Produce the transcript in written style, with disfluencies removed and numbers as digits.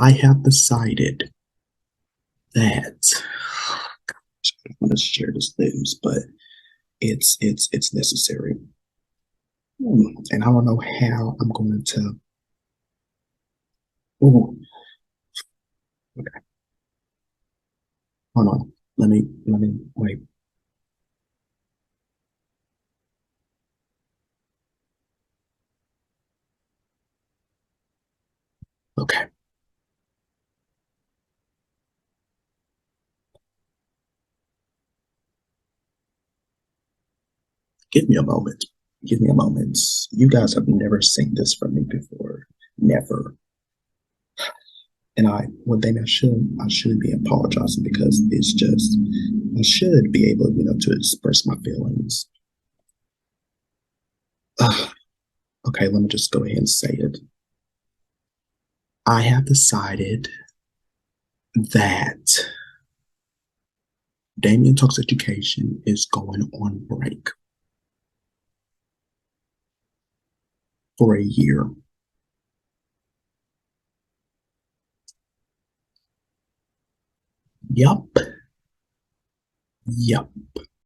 I have decided that I want to share this news, but it's necessary. And I don't know how I'm going to. Oh, okay. Hold on. Let me wait. Okay. Give me a moment. Give me a moment. You guys have never seen this from me before. Never. And well, then I should be apologizing because it's just, I should be able, to express my feelings. Okay, let me just go ahead and say it. I have decided that Damian Talks Education is going on break for a year. Yup. Yup.